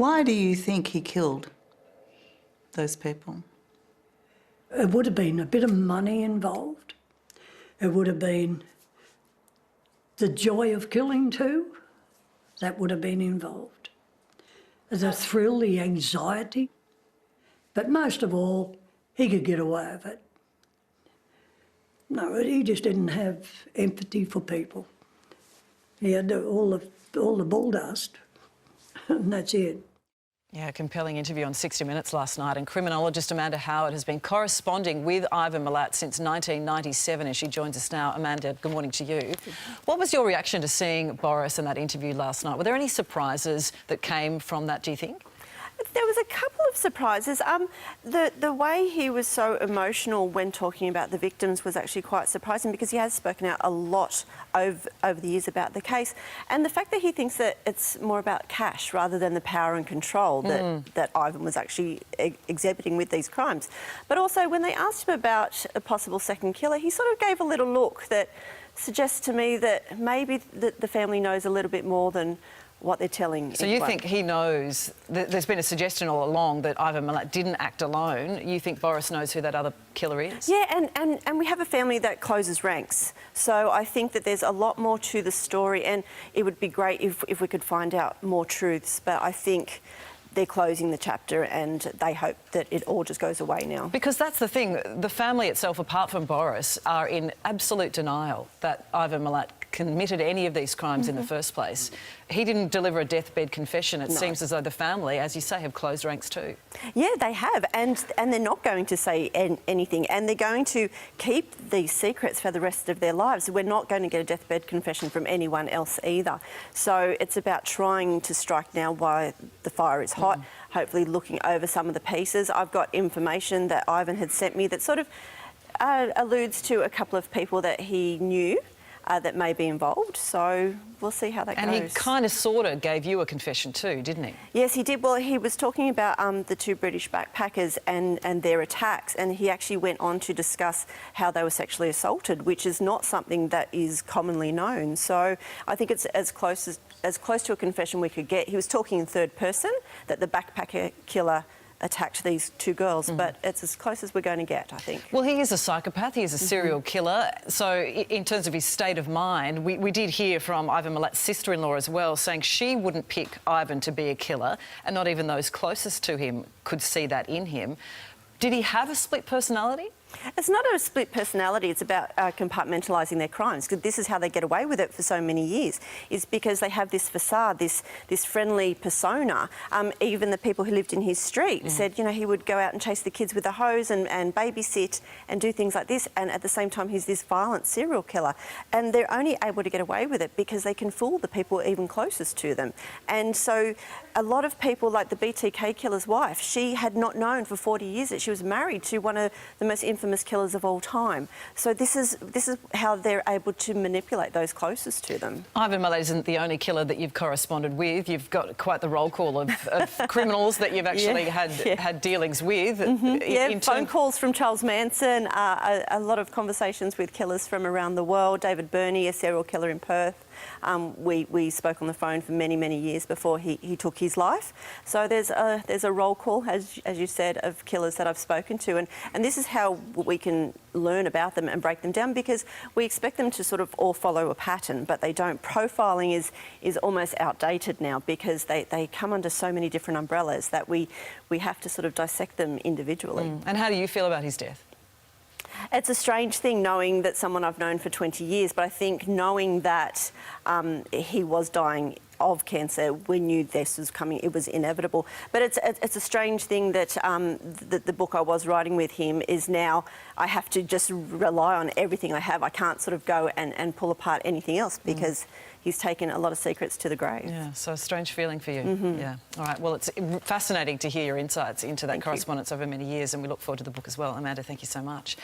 Why do you think he killed those people? It would have been a bit of money involved. It would have been the joy of killing too. That would have been involved. The thrill, the anxiety. But most of all, he could get away with it. No, he just didn't have empathy for people. He had all the bull dust, and that's it. Yeah, a compelling interview on 60 Minutes last night, and criminologist Amanda Howard has been corresponding with Ivan Milat since 1997, and she joins us now. Amanda, good morning to you. What was your reaction to seeing Boris in that interview last night? Were there any surprises that came from that, do you think? There was a couple of surprises. The way he was so emotional when talking about the victims was actually quite surprising, because he has spoken out a lot over the years about the case. And the fact that he thinks that it's more about cash rather than the power and control that Ivan was actually exhibiting with these crimes. But also, when they asked him about a possible second killer, he sort of gave a little look that suggests to me that maybe the family knows a little bit more than what they're telling. So you think he knows, there's been a suggestion all along that Ivan Milat didn't act alone. You think Boris knows who that other killer is? Yeah, and we have a family that closes ranks. So I think that there's a lot more to the story, and it would be great if we could find out more truths. But I think they're closing the chapter, and they hope that it all just goes away now. Because that's the thing, the family itself, apart from Boris, are in absolute denial that Ivan Milat committed any of these crimes in the first place. He didn't deliver a deathbed confession. It seems as though the family, as you say, have closed ranks too. Yeah, they have, and they're not going to say anything, and they're going to keep these secrets for the rest of their lives. We're not going to get a deathbed confession from anyone else either. So it's about trying to strike now while the fire is hot, hopefully looking over some of the pieces. I've got information that Ivan had sent me that sort of alludes to a couple of people that he knew that may be involved, so we'll see how that goes. And he kind of sort of gave you a confession too, didn't he? Yes, he did. Well, he was talking about the two British backpackers and their attacks, and he actually went on to discuss how they were sexually assaulted, which is not something that is commonly known. So I think it's as close to a confession we could get. He was talking in third person, that the backpacker killer attacked these two girls, but it's as close as we're going to get, I think. Well, he is a psychopath, he is a serial killer, so in terms of his state of mind, we did hear from Ivan Milat's sister-in-law as well, saying she wouldn't pick Ivan to be a killer, and not even those closest to him could see that in him. Did he have a split personality? It's not a split personality, it's about compartmentalising their crimes, because this is how they get away with it for so many years, is because they have this facade, this friendly persona. Even the people who lived in his street said, you know, he would go out and chase the kids with a hose and babysit and do things like this, and at the same time he's this violent serial killer. And they're only able to get away with it because they can fool the people even closest to them. And so a lot of people, like the BTK killer's wife, she had not known for 40 years that she was married to one of the most infamous killers of all time. So this is how they're able to manipulate those closest to them. Ivan Milat isn't the only killer that you've corresponded with. You've got quite the roll call of criminals that you've actually had dealings with. Phone calls from Charles Manson, a lot of conversations with killers from around the world. David Burney, a serial killer in Perth. We spoke on the phone for many, many years before he took his life. So there's a roll call, as you said, of killers that I've spoken to, and this is how we can learn about them and break them down, because we expect them to sort of all follow a pattern, but they don't. Profiling is almost outdated now, because they come under so many different umbrellas that we have to sort of dissect them individually. And how do you feel about his death? It's a strange thing knowing that someone I've known for 20 years, but I think knowing that he was dying of cancer, we knew this was coming, it was inevitable. But it's a strange thing that the book I was writing with him is now I have to just rely on everything I have. I can't sort of go and pull apart anything else, because he's taken a lot of secrets to the grave. Yeah, so a strange feeling for you. Yeah. All right, well, it's fascinating to hear your insights into that correspondence over many years, and we look forward to the book as well. Amanda, thank you so much.